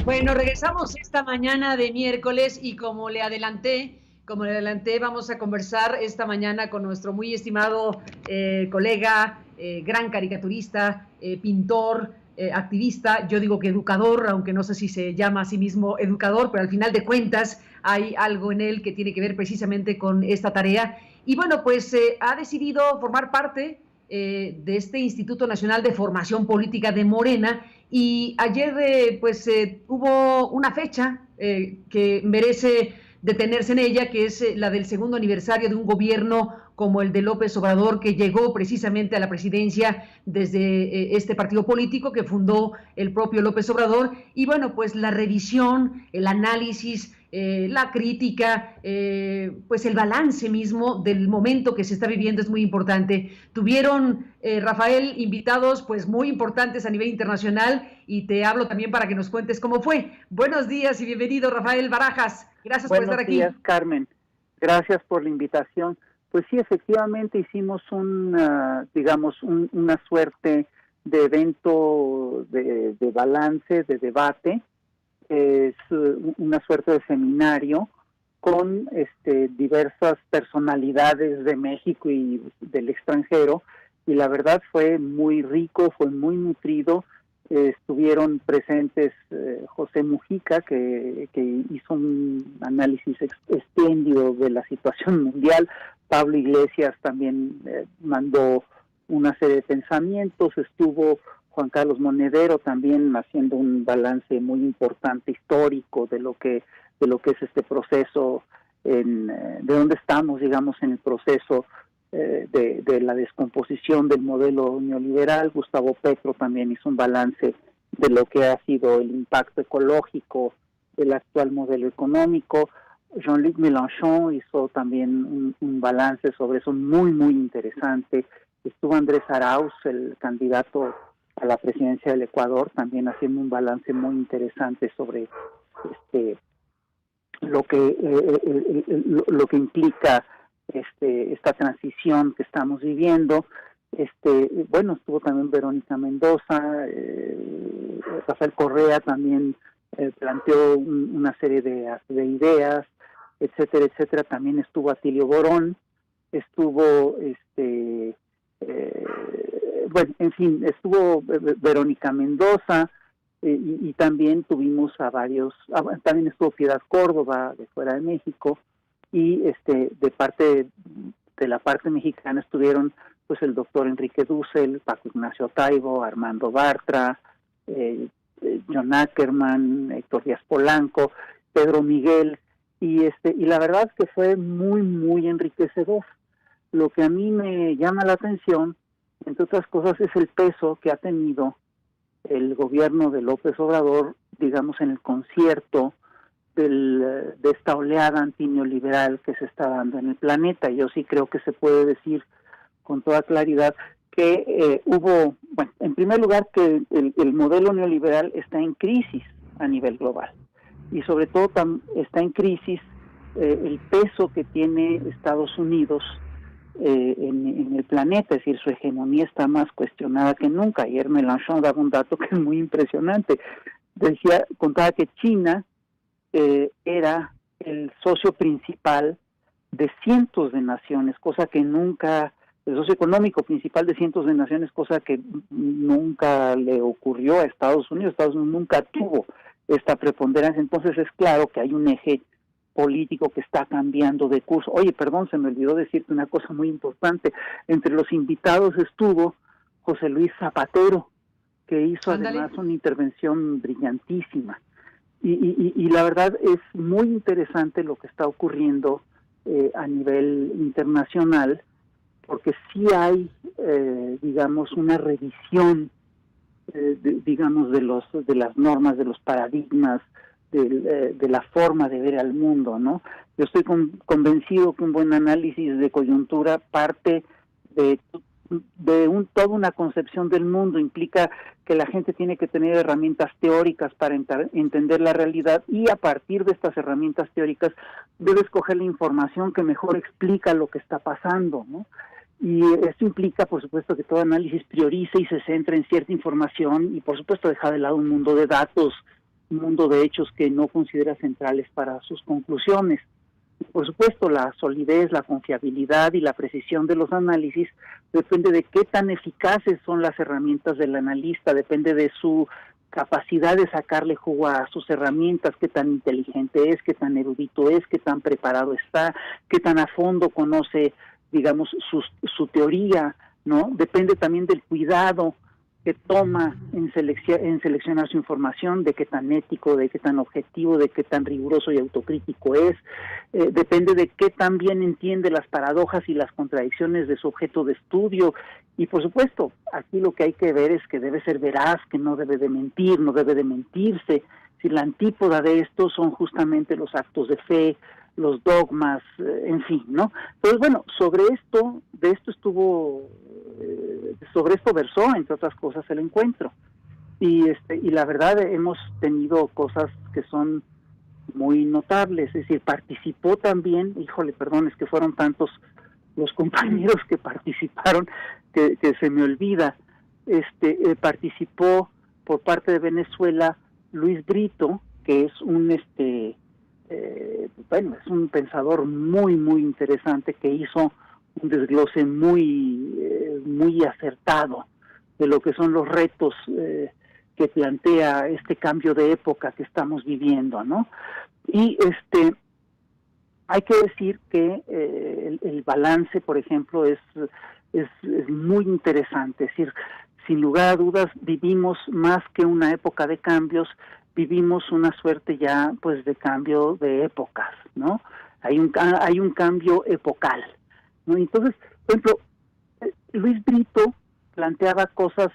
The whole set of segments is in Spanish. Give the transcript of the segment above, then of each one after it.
Bueno, regresamos esta mañana de miércoles y como le adelanté, vamos a conversar esta mañana con nuestro muy estimado colega, gran caricaturista, pintor, activista, yo digo que educador, aunque no sé si se llama a sí mismo educador, pero al final de cuentas hay algo en él que tiene que ver precisamente con esta tarea. Y bueno, pues ha decidido formar parte de este Instituto Nacional de Formación Política de Morena. Y ayer hubo una fecha que merece detenerse en ella, que es la del segundo aniversario de un gobierno como el de López Obrador, que llegó precisamente a la presidencia desde este partido político que fundó el propio López Obrador. Y bueno, pues la revisión, el análisis, la crítica, pues el balance mismo del momento que se está viviendo es muy importante. Tuvieron, Rafael, invitados pues muy importantes a nivel internacional, y te hablo también para que nos cuentes cómo fue. Buenos días y bienvenido, Rafael Barajas. Gracias por estar Buenos días, aquí. Carmen. Gracias por la invitación. Pues sí, efectivamente hicimos una suerte de evento de balance, de debate, es una suerte de seminario con diversas personalidades de México y del extranjero, y la verdad fue muy rico, fue muy nutrido. Estuvieron presentes José Mujica, que hizo un análisis espléndido de la situación mundial. Pablo Iglesias también mandó una serie de pensamientos. Estuvo Juan Carlos Monedero también haciendo un balance muy importante histórico de lo que es este proceso, de dónde estamos, digamos, en el proceso de la descomposición del modelo neoliberal. Gustavo Petro también hizo un balance de lo que ha sido el impacto ecológico del actual modelo económico. Jean-Luc Mélenchon hizo también un balance sobre eso muy, muy interesante. Estuvo Andrés Arauz, el candidato a la presidencia del Ecuador, también haciendo un balance muy interesante sobre lo que implica esta transición que estamos viviendo. Estuvo también Verónica Mendoza, Rafael Correa también planteó una serie de ideas, etcétera, etcétera. También estuvo Atilio Borón, estuvo en fin, estuvo Verónica Mendoza, y también tuvimos a varios, también estuvo Piedad Córdoba de fuera de México, y de la parte mexicana estuvieron pues el doctor Enrique Dussel, Paco Ignacio Taibo, Armando Bartra, John Ackerman, Héctor Díaz Polanco, Pedro Miguel, y la verdad es que fue muy, muy enriquecedor. Lo que a mí me llama la atención, entre otras cosas, es el peso que ha tenido el gobierno de López Obrador, digamos, en el concierto de esta oleada antineoliberal que se está dando en el planeta. Yo sí creo que se puede decir con toda claridad que en primer lugar, que el modelo neoliberal está en crisis a nivel global, y sobre todo está en crisis el peso que tiene Estados Unidos en el planeta, es decir, su hegemonía está más cuestionada que nunca. Ayer Mélenchon daba un dato que es muy impresionante. Contaba que China era el socio principal de cientos de naciones, cosa que nunca, el socio económico principal de cientos de naciones, cosa que nunca le ocurrió a Estados Unidos. Estados Unidos nunca tuvo esta preponderancia. Entonces es claro que hay un eje político que está cambiando de curso. Oye, perdón, se me olvidó decirte una cosa muy importante. Entre los invitados estuvo José Luis Zapatero, que hizo además una intervención brillantísima. Y la verdad es muy interesante lo que está ocurriendo a nivel internacional, porque sí hay, digamos, una revisión, de las normas, de los paradigmas, de la forma de ver al mundo, ¿no? Yo estoy convencido que un buen análisis de coyuntura parte de toda una concepción del mundo. Implica que la gente tiene que tener herramientas teóricas para entender la realidad, y a partir de estas herramientas teóricas debe escoger la información que mejor explica lo que está pasando, ¿no? Y esto implica, por supuesto, que todo análisis priorice y se centre en cierta información, y por supuesto deja de lado un mundo de datos mundo de hechos que no considera centrales para sus conclusiones. Por supuesto, la solidez, la confiabilidad y la precisión de los análisis depende de qué tan eficaces son las herramientas del analista, depende de su capacidad de sacarle jugo a sus herramientas, qué tan inteligente es, qué tan erudito es, qué tan preparado está, qué tan a fondo conoce, digamos, su teoría, ¿no? Depende también del cuidado que toma en seleccionar su información, de qué tan ético, de qué tan objetivo, de qué tan riguroso y autocrítico es, depende de qué tan bien entiende las paradojas y las contradicciones de su objeto de estudio, y por supuesto, aquí lo que hay que ver es que debe ser veraz, que no debe de mentir, no debe de mentirse. Si la antípoda de esto son justamente los actos de fe, los dogmas, en fin, ¿no? Entonces, bueno, sobre esto versó, entre otras cosas, el encuentro. Y la verdad, hemos tenido cosas que son muy notables, es decir, participó también, híjole, perdón, es que fueron tantos los compañeros que participaron que se me olvida, participó por parte de Venezuela Luis Brito, que es es un pensador muy, muy interesante, que hizo un desglose muy acertado de lo que son los retos que plantea este cambio de época que estamos viviendo, ¿no? Y hay que decir que el balance, por ejemplo, es muy interesante, es decir, sin lugar a dudas vivimos más que una época de cambios, vivimos una suerte ya pues de cambio de épocas, ¿no? Hay un cambio epocal, ¿no? Entonces, por ejemplo, Luis Brito planteaba cosas,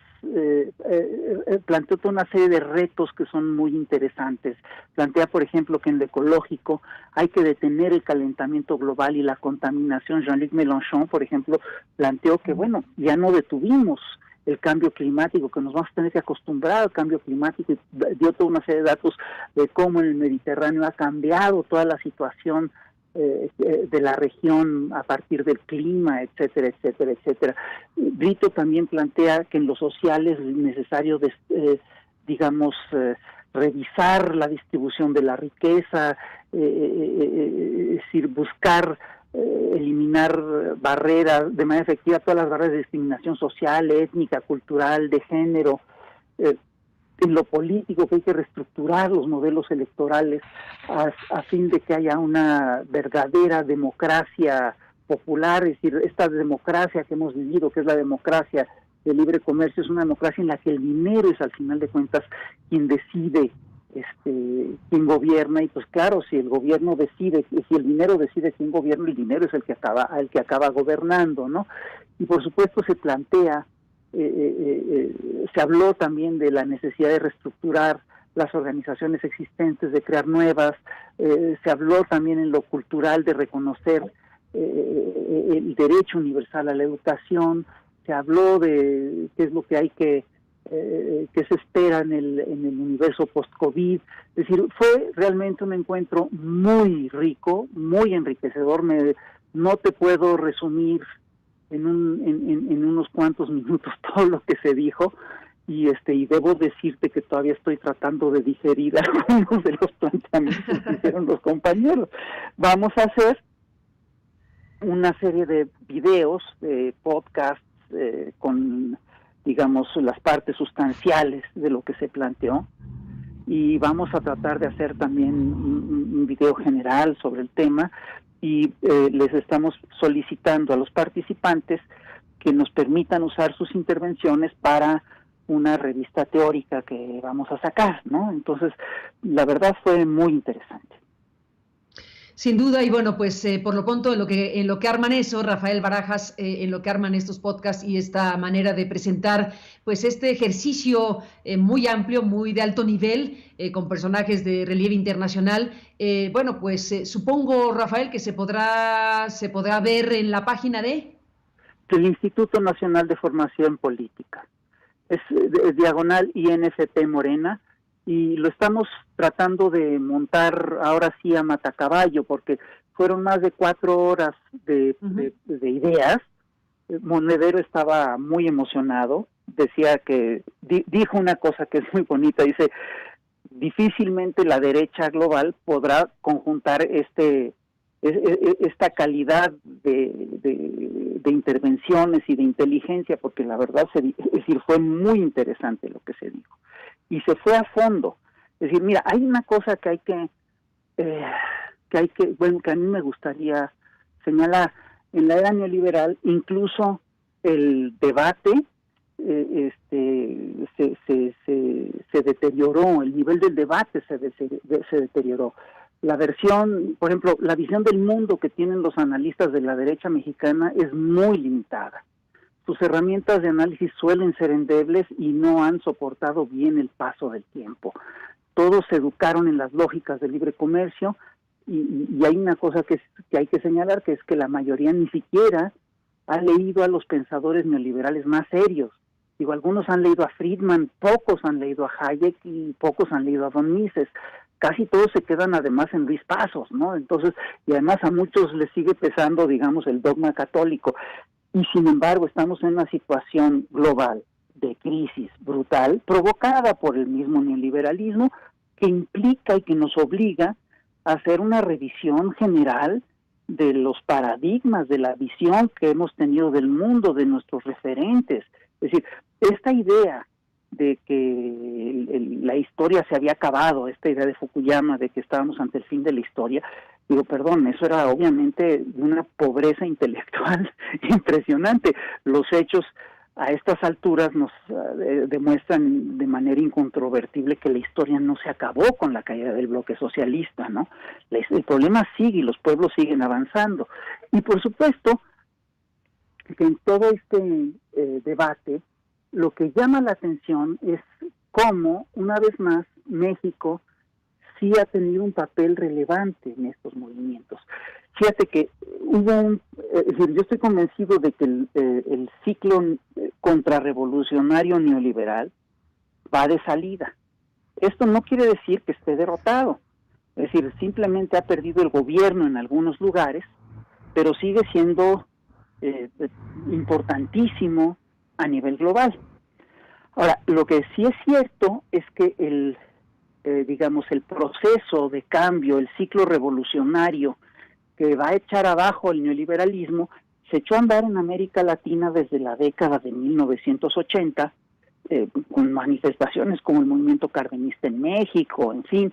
planteó toda una serie de retos que son muy interesantes. Plantea, por ejemplo, que en lo ecológico hay que detener el calentamiento global y la contaminación. Jean-Luc Mélenchon, por ejemplo, planteó que, bueno, ya no detuvimos el cambio climático, que nos vamos a tener que acostumbrar al cambio climático, y dio toda una serie de datos de cómo en el Mediterráneo ha cambiado toda la situación de la región a partir del clima, etcétera, etcétera, etcétera. Brito también plantea que en lo social es necesario, revisar la distribución de la riqueza, es decir, buscar eliminar barreras, de manera efectiva todas las barreras de discriminación social, étnica, cultural, de género. En lo político, que hay que reestructurar los modelos electorales a fin de que haya una verdadera democracia popular, es decir, esta democracia que hemos vivido, que es la democracia de libre comercio, es una democracia en la que el dinero es al final de cuentas quien decide quién gobierna, y pues claro, si el gobierno decide, si el dinero decide quién gobierna, el dinero es el que acaba gobernando, ¿no? Y por supuesto se plantea, se habló también de la necesidad de reestructurar las organizaciones existentes, de crear nuevas, se habló también en lo cultural de reconocer el derecho universal a la educación, se habló de qué es lo que hay que se espera en el universo post-COVID. Es decir, fue realmente un encuentro muy rico, muy enriquecedor. No te puedo resumir en unos cuantos minutos todo lo que se dijo, y debo decirte que todavía estoy tratando de digerir algunos de los planteamientos que hicieron los compañeros. Vamos a hacer una serie de videos, de podcasts, con, digamos, las partes sustanciales de lo que se planteó, y vamos a tratar de hacer también un video general sobre el tema, y les estamos solicitando a los participantes que nos permitan usar sus intervenciones para una revista teórica que vamos a sacar, ¿no? Entonces, la verdad fue muy interesante. Sin duda, y bueno, pues por lo pronto en lo que arman eso, Rafael Barajas, en lo que arman estos podcasts y esta manera de presentar pues este ejercicio muy amplio, muy de alto nivel, con personajes de relieve internacional, bueno, pues supongo, Rafael, que se podrá ver en la página del Instituto Nacional de Formación Política. Es diagonal INFP Morena, y lo estamos tratando de montar ahora sí a matacaballo, porque fueron más de 4 horas de ideas. Monedero estaba muy emocionado, decía que, dijo una cosa que es muy bonita, dice, difícilmente la derecha global podrá conjuntar esta calidad de intervenciones y de inteligencia, porque la verdad es decir, fue muy interesante lo que se dijo y se fue a fondo. Es decir, mira, hay una cosa que a mí me gustaría señalar. En la era neoliberal, incluso el debate se deterioró, el nivel del debate se deterioró. La versión, por ejemplo, la visión del mundo que tienen los analistas de la derecha mexicana es muy limitada. Sus herramientas de análisis suelen ser endebles y no han soportado bien el paso del tiempo. Todos se educaron en las lógicas del libre comercio y hay una cosa que hay que señalar, que es que la mayoría ni siquiera ha leído a los pensadores neoliberales más serios. Digo, algunos han leído a Friedman, pocos han leído a Hayek y pocos han leído a von Mises. Casi todos se quedan además en Luis Pasos, ¿no? Entonces, y además a muchos les sigue pesando, digamos, el dogma católico. Y sin embargo, estamos en una situación global de crisis brutal, provocada por el mismo neoliberalismo, que implica y que nos obliga a hacer una revisión general de los paradigmas, de la visión que hemos tenido del mundo, de nuestros referentes. Es decir, esta idea de que la historia se había acabado, esta idea de Fukuyama de que estábamos ante el fin de la historia, digo, perdón, eso era obviamente una pobreza intelectual impresionante. Los hechos a estas alturas nos demuestran de manera incontrovertible que la historia no se acabó con la caída del bloque socialista, ¿no? El problema sigue y los pueblos siguen avanzando. Y por supuesto que en todo este debate, lo que llama la atención es cómo, una vez más, México sí ha tenido un papel relevante en estos movimientos. Fíjate que hubo yo estoy convencido de que el ciclo contrarrevolucionario neoliberal va de salida. Esto no quiere decir que esté derrotado, es decir, simplemente ha perdido el gobierno en algunos lugares, pero sigue siendo importantísimo a nivel global. Ahora, lo que sí es cierto es que el proceso de cambio, el ciclo revolucionario que va a echar abajo el neoliberalismo, se echó a andar en América Latina desde la década de 1980, con manifestaciones como el movimiento cardenista en México, en fin,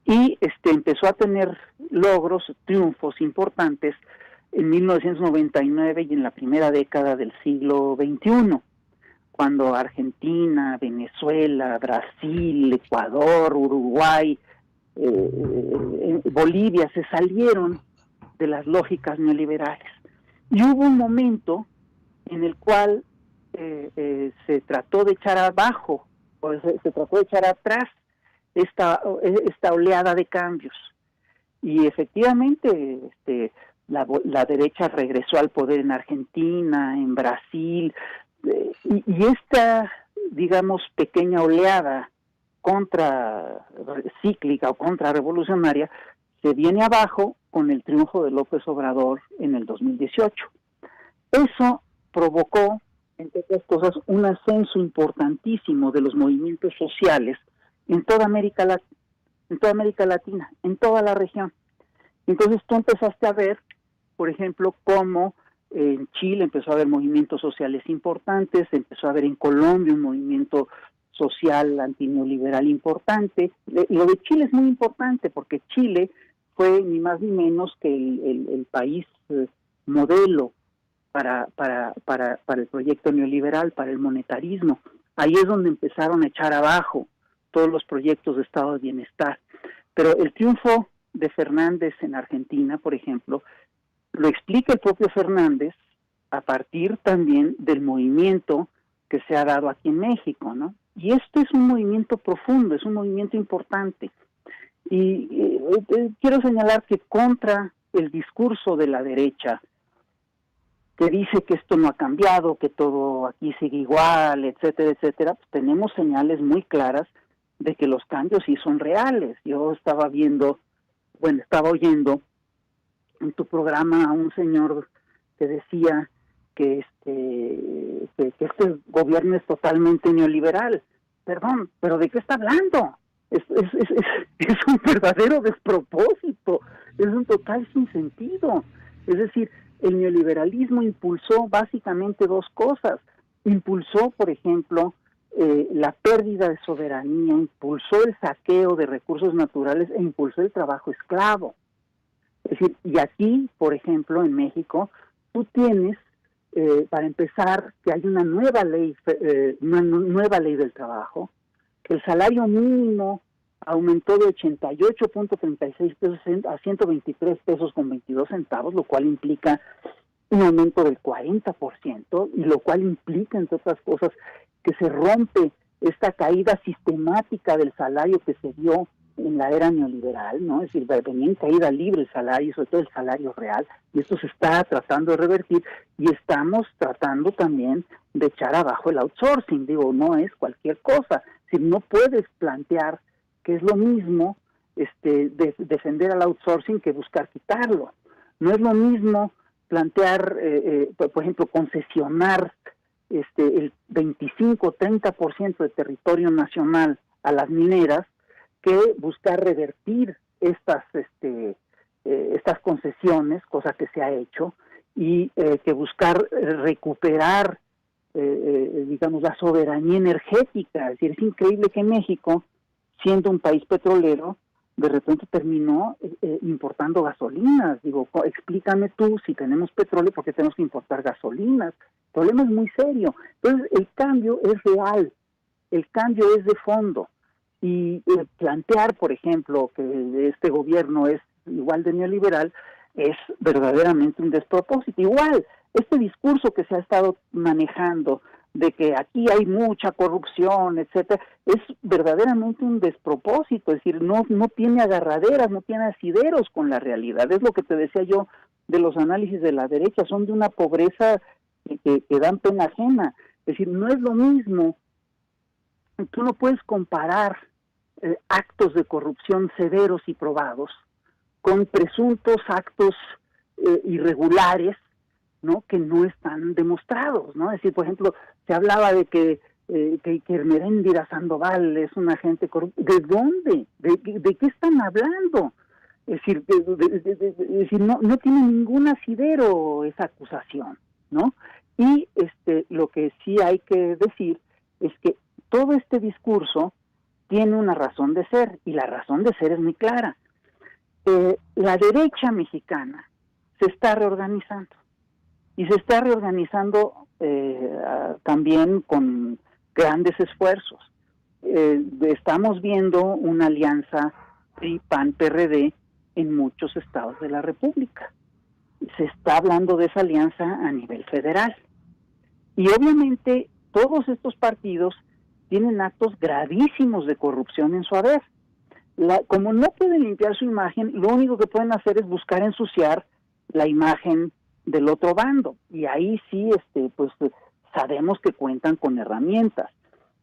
y empezó a tener logros, triunfos importantes en 1999 y en la primera década del siglo XXI, cuando Argentina, Venezuela, Brasil, Ecuador, Uruguay, Bolivia se salieron de las lógicas neoliberales. Y hubo un momento en el cual se trató de echar abajo, o se trató de echar atrás esta oleada de cambios. Y efectivamente la derecha regresó al poder en Argentina, en Brasil, y esta, digamos, pequeña oleada contracíclica o contrarrevolucionaria se viene abajo con el triunfo de López Obrador en el 2018. Eso provocó, entre otras cosas, un ascenso importantísimo de los movimientos sociales en toda América Latina, en toda la región. Entonces tú empezaste a ver, por ejemplo, cómo en Chile empezó a haber movimientos sociales importantes, empezó a haber en Colombia un movimiento social antineoliberal importante. Lo de Chile es muy importante porque Chile fue ni más ni menos que el país modelo para el proyecto neoliberal, para el monetarismo. Ahí es donde empezaron a echar abajo todos los proyectos de estado de bienestar. Pero el triunfo de Fernández en Argentina, por ejemplo, lo explica el propio Fernández a partir también del movimiento que se ha dado aquí en México, ¿no? Y esto es un movimiento profundo, es un movimiento importante. Y quiero señalar que contra el discurso de la derecha, que dice que esto no ha cambiado, que todo aquí sigue igual, etcétera, etcétera, pues tenemos señales muy claras de que los cambios sí son reales. Yo estaba oyendo en tu programa a un señor que decía que este gobierno es totalmente neoliberal. Perdón, ¿pero de qué está hablando? Es un verdadero despropósito, es un total sinsentido. Es decir, el neoliberalismo impulsó básicamente dos cosas. Impulsó, por ejemplo, la pérdida de soberanía, impulsó el saqueo de recursos naturales e impulsó el trabajo esclavo. Es decir, y aquí, por ejemplo, en México, tú tienes, para empezar, que hay una nueva ley del trabajo, que el salario mínimo aumentó de 88.36 pesos a 123 pesos con 22 centavos, lo cual implica un aumento del 40%, y lo cual implica, entre otras cosas, que se rompe esta caída sistemática del salario que se dio en la era neoliberal, ¿no? Es decir, venía en caída libre el salario, sobre todo el salario real, y esto se está tratando de revertir, y estamos tratando también de echar abajo el outsourcing. Digo, no es cualquier cosa. Es decir, no puedes plantear que es lo mismo defender al outsourcing que buscar quitarlo. No es lo mismo plantear, por ejemplo, concesionar el 25-30% de territorio nacional a las mineras, que buscar revertir estas concesiones, cosa que se ha hecho, y que buscar recuperar, digamos, la soberanía energética. Es decir, es increíble que México, siendo un país petrolero, de repente terminó importando gasolinas. Digo, explícame tú, si tenemos petróleo, ¿por qué tenemos que importar gasolinas? El problema es muy serio. Entonces, el cambio es real, el cambio es de fondo. Y plantear, por ejemplo, que este gobierno es igual de neoliberal, es verdaderamente un despropósito. Igual, este discurso que se ha estado manejando de que aquí hay mucha corrupción, etcétera, es verdaderamente un despropósito. Es decir, no tiene agarraderas, no tiene asideros con la realidad. Es lo que te decía yo de los análisis de la derecha, son de una pobreza que dan pena ajena. Es decir, no es lo mismo. Tú no puedes comparar actos de corrupción severos y probados con presuntos actos irregulares, ¿no?, que no están demostrados, ¿no? Es decir, por ejemplo, se hablaba de que Ermeréndira Sandoval es un agente corrupto. ¿De dónde? ¿De qué están hablando? Es decir, no tiene ningún asidero esa acusación, ¿no? Y lo que sí hay que decir es que todo este discurso tiene una razón de ser, y la razón de ser es muy clara. La derecha mexicana se está reorganizando, y se está reorganizando también con grandes esfuerzos. Estamos viendo una alianza PRI-PAN-PRD en muchos estados de la República. Se está hablando de esa alianza a nivel federal. Y obviamente todos estos partidos tienen actos gravísimos de corrupción en su haber. Como no pueden limpiar su imagen, lo único que pueden hacer es buscar ensuciar la imagen del otro bando. Y ahí sí, pues sabemos que cuentan con herramientas.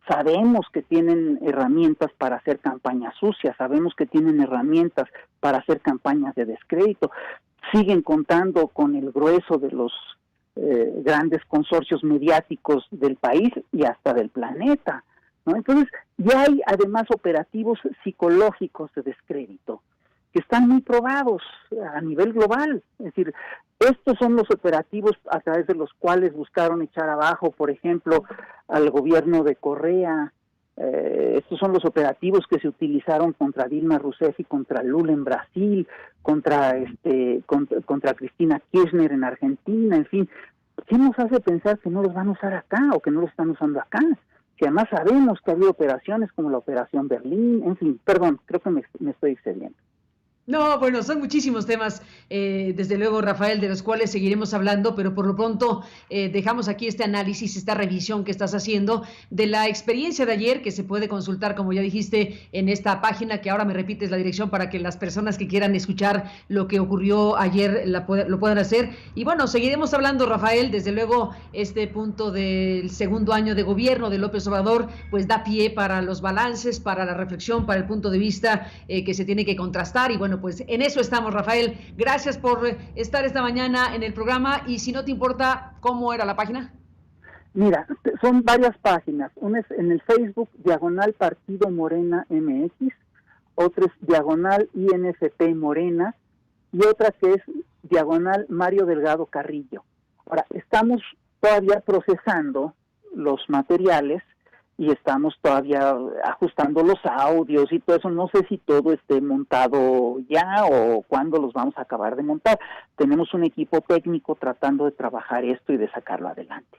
Sabemos que tienen herramientas para hacer campañas sucias, sabemos que tienen herramientas para hacer campañas de descrédito. Siguen contando con el grueso de los grandes consorcios mediáticos del país y hasta del planeta, ¿no? Entonces, ya hay además operativos psicológicos de descrédito que están muy probados a nivel global. Es decir, estos son los operativos a través de los cuales buscaron echar abajo, por ejemplo, al gobierno de Correa. Estos son los operativos que se utilizaron contra Dilma Rousseff y contra Lula en Brasil, contra Cristina Kirchner en Argentina, en fin. ¿Qué nos hace pensar que no los van a usar acá o que no los están usando acá? Que además sabemos que ha habido operaciones como la Operación Berlín, en fin, perdón, creo que me estoy excediendo. No, bueno, son muchísimos temas, desde luego, Rafael, de los cuales seguiremos hablando, pero por lo pronto dejamos aquí este análisis, esta revisión que estás haciendo de la experiencia de ayer, que se puede consultar, como ya dijiste, en esta página, que ahora me repites la dirección para que las personas que quieran escuchar lo que ocurrió ayer lo puedan hacer. Y bueno, seguiremos hablando, Rafael. Desde luego, este punto del segundo año de gobierno de López Obrador, pues da pie para los balances, para la reflexión, para el punto de vista que se tiene que contrastar. Y bueno, pues en eso estamos, Rafael. Gracias por estar esta mañana en el programa, y si no te importa, ¿cómo era la página? Mira, son varias páginas. Una es en el Facebook, diagonal Partido Morena MX, otra es diagonal INFP Morena, y otra que es diagonal Mario Delgado Carrillo. Ahora, estamos todavía procesando los materiales y estamos todavía ajustando los audios y todo eso. No sé si todo esté montado ya o cuándo los vamos a acabar de montar. Tenemos un equipo técnico tratando de trabajar esto y de sacarlo adelante.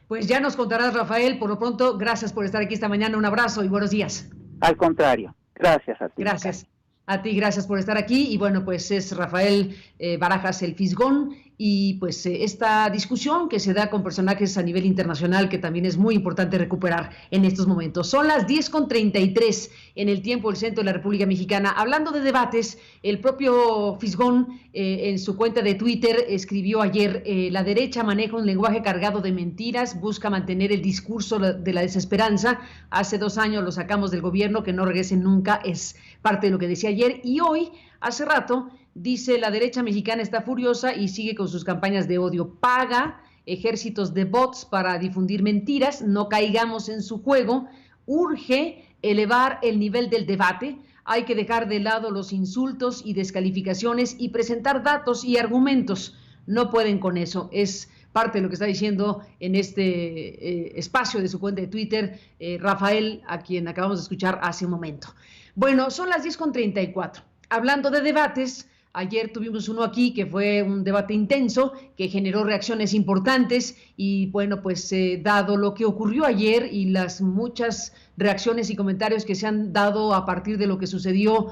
Pues ya nos contarás, Rafael. Por lo pronto, gracias por estar aquí esta mañana. Un abrazo y buenos días. Al contrario, gracias a ti. Gracias. A ti, gracias por estar aquí. Y bueno, pues es Rafael Barajas el Fisgón. Y pues esta discusión que se da con personajes a nivel internacional que también es muy importante recuperar en estos momentos. Son las 10:33 en el tiempo del centro de la República Mexicana. Hablando de debates, el propio Fisgón en su cuenta de Twitter escribió ayer: la derecha maneja un lenguaje cargado de mentiras, busca mantener el discurso de la desesperanza. Hace 2 años lo sacamos del gobierno, que no regresen nunca, es parte de lo que decía ayer. Y hoy, hace rato, dice: la derecha mexicana está furiosa y sigue con sus campañas de odio. Paga ejércitos de bots para difundir mentiras. No caigamos en su juego. Urge elevar el nivel del debate. Hay que dejar de lado los insultos y descalificaciones y presentar datos y argumentos. No pueden con eso. Es parte de lo que está diciendo en este espacio de su cuenta de Twitter Rafael, a quien acabamos de escuchar hace un momento. Bueno, son las 10:34. Hablando de debates, ayer tuvimos uno aquí que fue un debate intenso, que generó reacciones importantes y bueno, pues dado lo que ocurrió ayer y las muchas reacciones y comentarios que se han dado a partir de lo que sucedió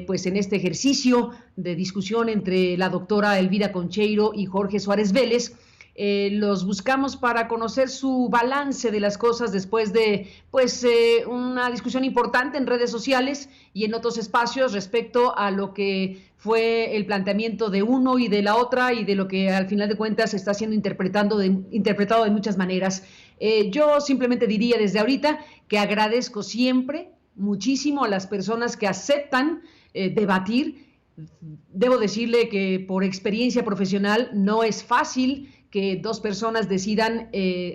pues en este ejercicio de discusión entre la doctora Elvira Concheiro y Jorge Suárez Vélez, los buscamos para conocer su balance de las cosas después de pues una discusión importante en redes sociales y en otros espacios respecto a lo que fue el planteamiento de uno y de la otra y de lo que al final de cuentas está siendo interpretado de muchas maneras. Yo simplemente diría desde ahorita que agradezco siempre muchísimo a las personas que aceptan debatir. Debo decirle que por experiencia profesional no es fácil que 2 personas decidan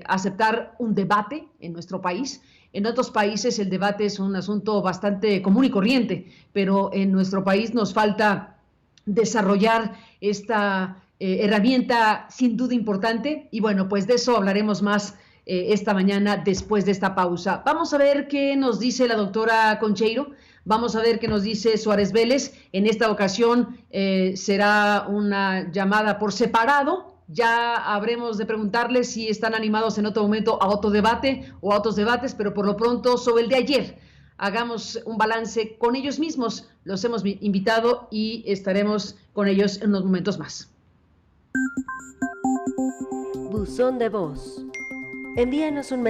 aceptar un debate en nuestro país. En otros países el debate es un asunto bastante común y corriente, pero en nuestro país nos falta desarrollar esta herramienta sin duda importante. Y bueno, pues de eso hablaremos más esta mañana después de esta pausa. Vamos a ver qué nos dice la doctora Concheiro. Vamos a ver qué nos dice Suárez Vélez. En esta ocasión será una llamada por separado. Ya habremos de preguntarles si están animados en otro momento a otro debate o a otros debates, pero por lo pronto sobre el de ayer hagamos un balance con ellos mismos. Los hemos invitado y estaremos con ellos en unos momentos más. Buzón de voz. Envíanos un mensaje.